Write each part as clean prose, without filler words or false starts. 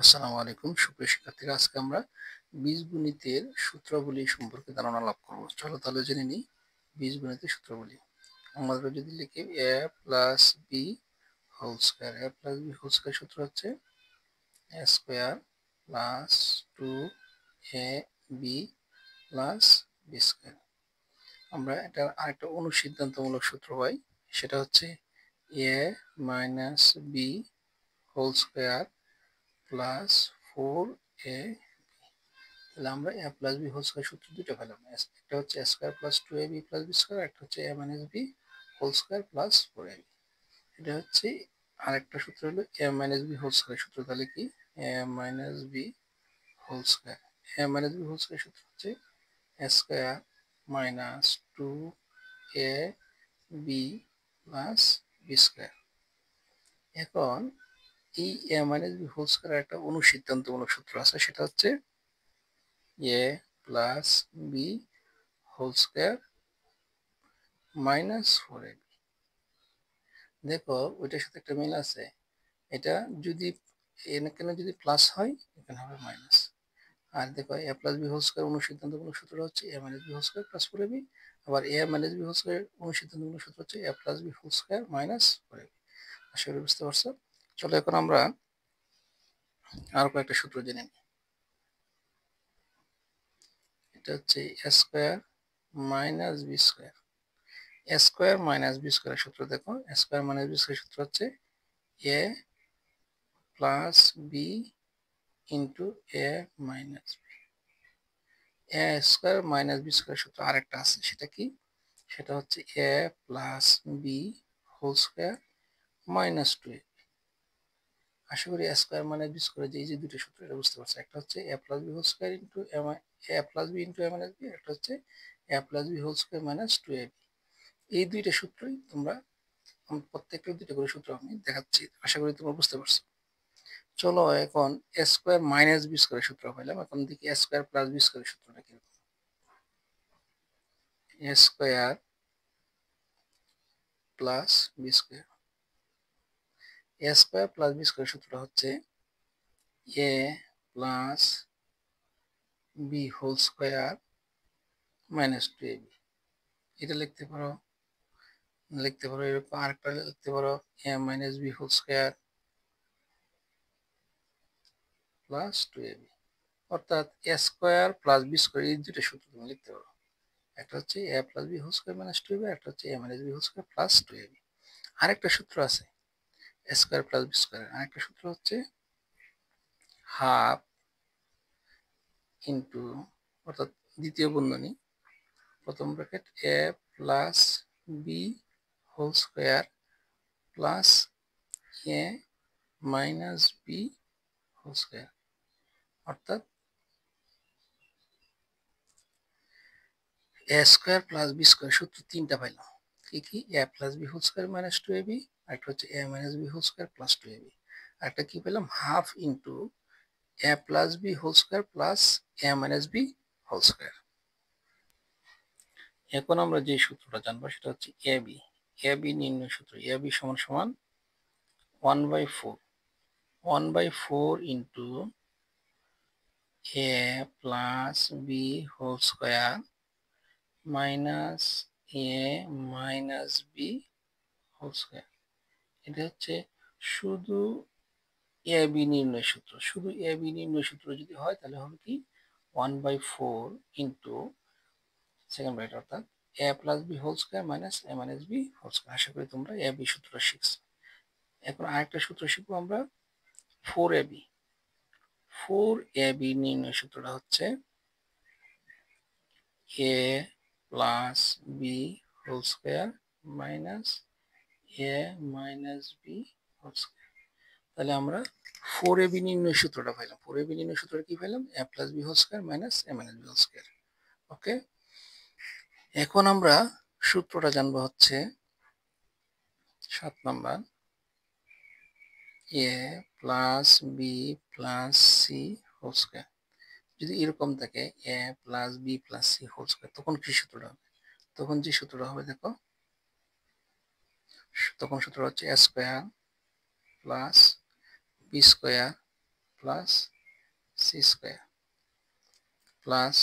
আসসালামু আলাইকুম সুপ্রিয় শিক্ষার্থীরা, আজকে আমরা বীজগণিতের সূত্রাবলী সম্পর্কে ধারণা লাভ করব। চলো তাহলে জেনে নিই বীজগণিতের সূত্রাবলী। আমরা যদি লিখি a plus B whole square, a plus B whole square সূত্র হচ্ছে a square plus 2ab plus B square. আমরা এটা আরেকটা অনুসিদ্ধান্তমূলক সূত্র পাই, সেটা হচ্ছে a minus B whole square plus 4a। তাহলে আমরা a plus B whole square সূত্র দুটো পেলাম। একটা হচ্ছে a square plus 2ab plus B square, একটা হচ্ছে a minus B whole square plus 4ab। এটা হচ্ছে আরেকটা সূত্র হলো a minus B whole square সূত্র। তাহলে কি a minus B whole square, a minus B whole square সূত্র হচ্ছে a square minus 2ab plus B square. এখন এই a minus B whole square একটা অনুসিদ্ধান্তমূলক সূত্র আছে, সেটা হচ্ছে a plus B whole square minus 4ab। দেখো ওইটার সাথে একটা মিল আছে, এটা যদি এখানে যদি প্লাস হয় এখানে হবে মাইনাস। আর দেখো a plus B whole square অনুসিদ্ধান্তমূলক সূত্র হচ্ছে a minus B whole square plus 4ab। আবার a minus B whole square অনুসিদ্ধান্তমূলক সূত্র হচ্ছে a plus B whole square minus 4ab। আশা করি বুঝতে পারছো। চলো এখন আমরা আরো কয়েকটা সূত্র জেনে নিই। এটা হচ্ছে a square minus B square. a square minus B square সূত্র দেখো, a square minus B square সূত্র হচ্ছে a plus B into a minus B. a square minus B square সূত্র আরেকটা আছে, সেটা কি? সেটা হচ্ছে a plus B whole square minus 2ab। আশা করি a square minus B square যে দুটো সূত্র এটা বুঝতে পারছো। একটা হচ্ছে a plus B whole square into a plus B into a minus B, একটা হচ্ছে a plus B whole square minus 2ab। এই দুইটা সূত্রই তোমরা, প্রত্যেকটা দুটো করে সূত্র আমি দেখাচ্ছি, আশা করি তোমরা বুঝতে পারছো। চলো এখন a square minus B square সূত্র পাইলাম, এখন দেখি a square plus B square সূত্রটা কিরকম। a square plus B square, a square plus B square সূত্রটা হচ্ছে a plus B whole square minus 2ab। এটা লিখতে পারো এরকম, আরেকটা লিখতে পারো a minus B whole square plus 2ab। অর্থাৎ a square plus B square এই দুটো সূত্র তুমি লিখতে পারো। একটা হচ্ছে a plus B whole square minus 2ab, একটা হচ্ছে a minus B whole square plus 2ab। আরেকটা সূত্র আছে a square plus B square, আরেকটা সূত্র হচ্ছে হাফ ইন্টু, অর্থাৎ দ্বিতীয় বন্ধনী প্রথম bracket a plus B whole square plus a minus B whole square. অর্থাৎ a square plus B square সূত্র তিনটা পাইলাম। কি কি? a plus B whole square minus 2ab, একটা হচ্ছে a minus B whole square plus 2ab, একটা কি পেলাম half into a plus B whole square plus a minus B whole square. এখন আমরা যে সূত্রটা জানবো সেটা হচ্ছে ab নির্ণয় সূত্র। ab সমান সমান 1/4 into a plus B whole square minus a minus B whole square. এটা হচ্ছে শুধু ab নির্ণয় সূত্র। শুধু ab নির্ণয় সূত্র যদি হয় তাহলে হবে কি 1/4 ইন্টু সেকেন্ড ব্র্যাকেট, অর্থাৎ a plus B whole square minus a minus B whole square. আশা করি তোমরা ab সূত্রটা শিখছো। এখন আরেকটা সূত্র শিখবো আমরা 4ab। 4ab নির্ণয় সূত্রটা হচ্ছে a plus B whole square minus a minus B whole square. তাহলে আমরা 4ab নির্ণয় সূত্রটা পাইলাম। 4ab নির্ণয় সূত্রটা কি পাইলাম? a plus B whole square minus a minus B whole square. Okay, এখন আমরা সূত্রটা জানবো হচ্ছে 7 number, a plus B plus C whole square. যদি এরকম থাকে a plus B plus C whole square, তখন কি সূত্রটা হবে? তখন যে সূত্রটা হবে দেখো, তখন সূত্র হচ্ছে a square plus B square plus C square plus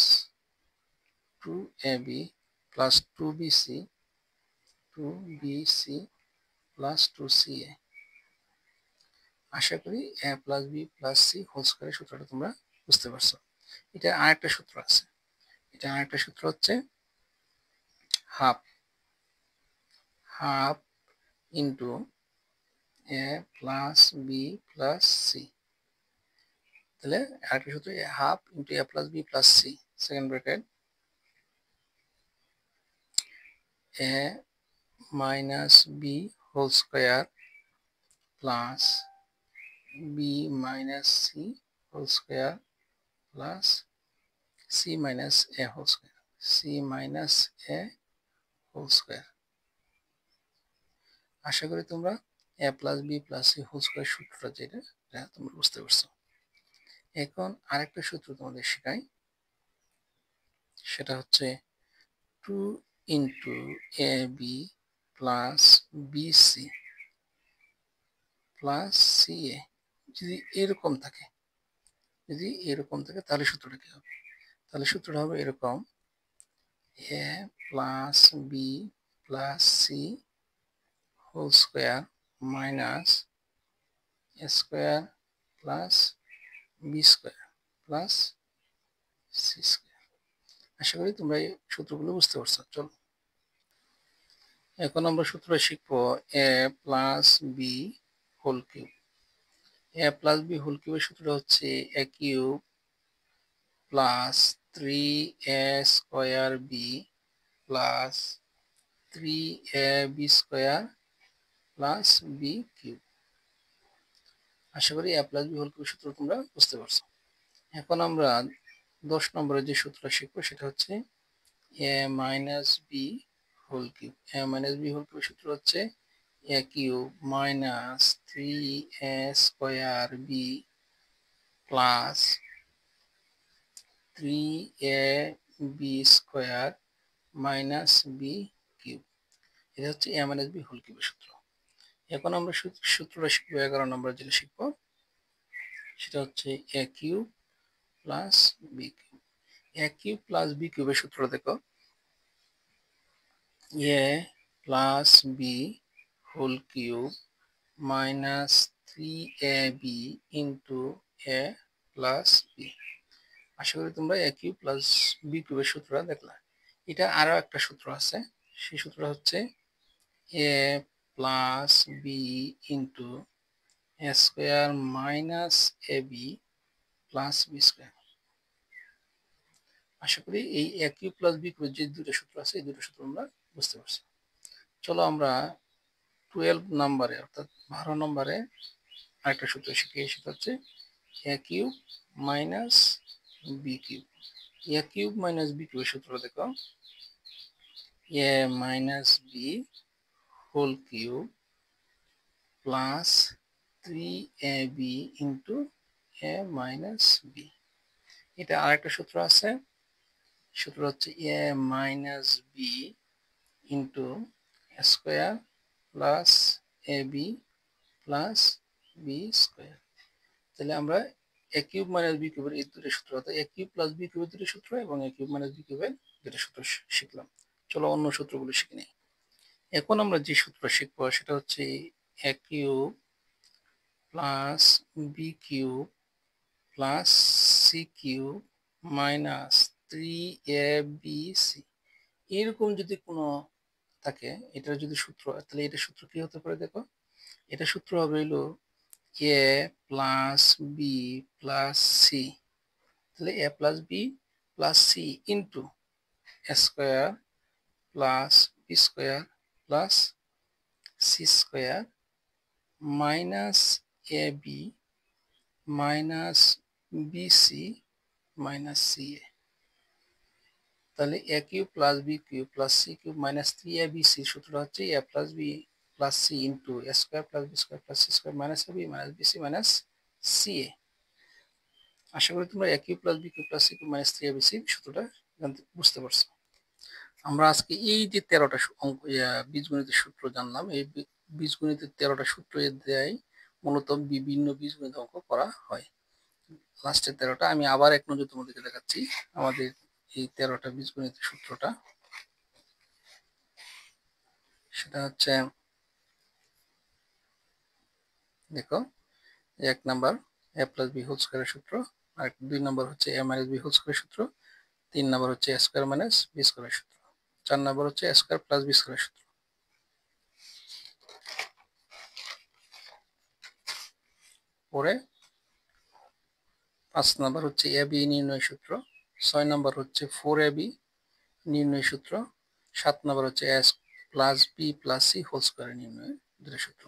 2ab plus 2bc plus 2ca। আশা করি a plus B plus C whole স্কোয়ারের সূত্রটা তোমরা বুঝতে পারছো। এটা আরেকটা সূত্র আছে, এটা আরেকটা সূত্র হচ্ছে half half into a plus B plus C. তাহলে আরেকটা সূত্র half into a plus B plus C, second bracket a minus B whole square plus B minus C whole square plus C minus A whole square, C minus A whole square. আশা করি তোমরা A plus B plus C whole square সূত্রটা যেটা তোমরা বুঝতে পারছো। এখন আরেকটা সূত্র তোমাদের শেখাই, সেটা হচ্ছে 2 into A B plus B C plus C A. যদি এরকম থাকে, তাহলে সূত্রটা কি হবে? তাহলে সূত্রটা হবে এরকম, A plus B plus C whole square minus A square plus B square plus C square. আশা করি তোমরা এই সূত্রগুলো বুঝতে পারছো। চলো এখন আমরা সূত্র শিখবো A plus B whole cube. A plus B whole কিউবের সূত্রটা হচ্ছে A cube plus 3a square B plus 3ab square plus B cube. আশা করি A plus B whole cube সূত্র তোমরা বুঝতে পারছো। এখন আমরা 10 নম্বরে যে সূত্রটা শিখবো সেটা হচ্ছে A minus B whole cube. A minus B whole cube সূত্র হচ্ছে A cube minus 3a square B plus 3ab square minus B cube. এটা হচ্ছে এ মাইনাস বি হোল কিউবের সূত্র। এখন আমরা সূত্রটা শিখবো 11 নম্বর যেটা শিখবো সেটা হচ্ছে A cube plus B cube. A cube plus B কিউবের সূত্র দেখো, A plus B whole cube minus 3ab into A plus B. আশা করি তোমরা এ কিউব প্লাস বি কিউবের সূত্রটা দেখলা। এটা আরো একটা সূত্র আছে, সেই সূত্রটা হচ্ছে A plus B into A square minus A B plus B square. আশা করি এই এ কিউব প্লাস বি কিউবের যে দুটো সূত্র আছে এই দুটো সূত্র আমরা বুঝতে পারছি। চলো আমরা 12 নম্বরে অর্থাৎ 12 নম্বরে আরেকটা সূত্র শিখি, সেটা হচ্ছে A cube minus B cube. A cube minus B কিউবের সূত্র দেখো, A minus B whole cube plus 3ab into A minus B. এটা আরেকটা সূত্র আছে, সূত্র হচ্ছে A minus B into square plus A B plus B square. তাহলে আমরা এ কিউব মাইনাস বি কিউবের এই দুটো সূত্র, অর্থাৎ এ কিউব প্লাস বি কিউবের দুটো সূত্র এবং এ কিউব মাইনাস বি কিউবের দুটো সূত্র শিখলাম। চলো অন্য সূত্রগুলো শিখে নিই। এখন আমরা যে সূত্র শিখবো সেটা হচ্ছে A cube plus B cube plus C cube minus 3abc। এরকম যদি কোনো থাকে, এটার যদি সূত্র, তাহলে এটা সূত্র কি হতে পারে দেখো, এটা সূত্র হবে হলো A plus B plus C. তাহলে A plus B plus C into square plus B square plus C square minus A B minus B C minus C A. তাহলে A cube plus B cube plus C cube minus 3abc সূত্রটা হচ্ছে A plus B plus C into A square plus B square plus C square minus A B minus B C minus C A. আশা করি তোমরা A cube plus B cube plus C cube minus 3abc সূত্রটা বুঝতে পারছো। আমরা আজকে এই যে 13টা অঙ্ক বীজগণিতের সূত্র জানলাম, এই বীজগণিতের 13টা সূত্র দেয় মূলত বিভিন্ন বীজগণিত অঙ্ক করা হয়। লাস্টের 13টা আমি আবার এক নজর তোমাদেরকে দেখাচ্ছি। আমাদের এই 13টা বীজগণিত সূত্রটা, সেটা হচ্ছে দেখো, 1 number a plus B whole স্কয়ারের সূত্র, আর 2 নাম্বার হচ্ছে a মাইনাস বি হোল স্কয়ারের সূত্র, 3 নাম্বার হচ্ছে a স্কয়ার মাইনাস বি স্কয়ারের সূত্র, 4 নাম্বার হচ্ছে a স্কয়ার প্লাস বি স্কয়ারের সূত্র। পরে 5 নাম্বার হচ্ছে a b নির্ণয় সূত্র, 6 নাম্বার হচ্ছে 4ab নির্ণয় সূত্র, 7 নাম্বার হচ্ছে a plus B plus C whole square নির্ণয় সূত্র,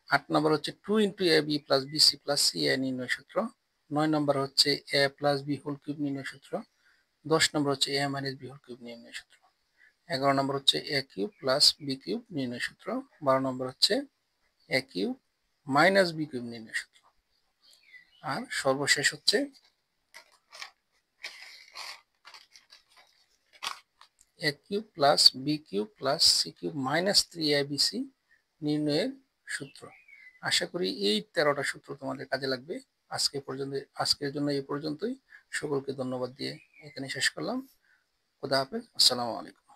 8 নাম্বার হচ্ছে 2 into A B plus B C plus C A নির্ণয় সূত্র, 9 নাম্বার হচ্ছে A plus B whole cube নির্ণয় সূত্র, 10 নাম্বার হচ্ছে A minus B whole cube নির্ণয় সূত্র, 11 নাম্বার হচ্ছে A cube plus B cube নির্ণয় সূত্র, 12 নাম্বার হচ্ছে A cube minus B cube নির্ণয় সূত্র, আর সর্বশেষ হচ্ছে A cube plus B cube plus C cube minus 3abc নির্ণয়ের সূত্র। আশা করি এই 13টা সূত্র তোমাদের কাজে লাগবে। আজকের জন্য এই পর্যন্তই। সকলকে ধন্যবাদ দিয়ে এখানে শেষ করলাম। খুদা হাফেজ। আসসালামু আলাইকুম।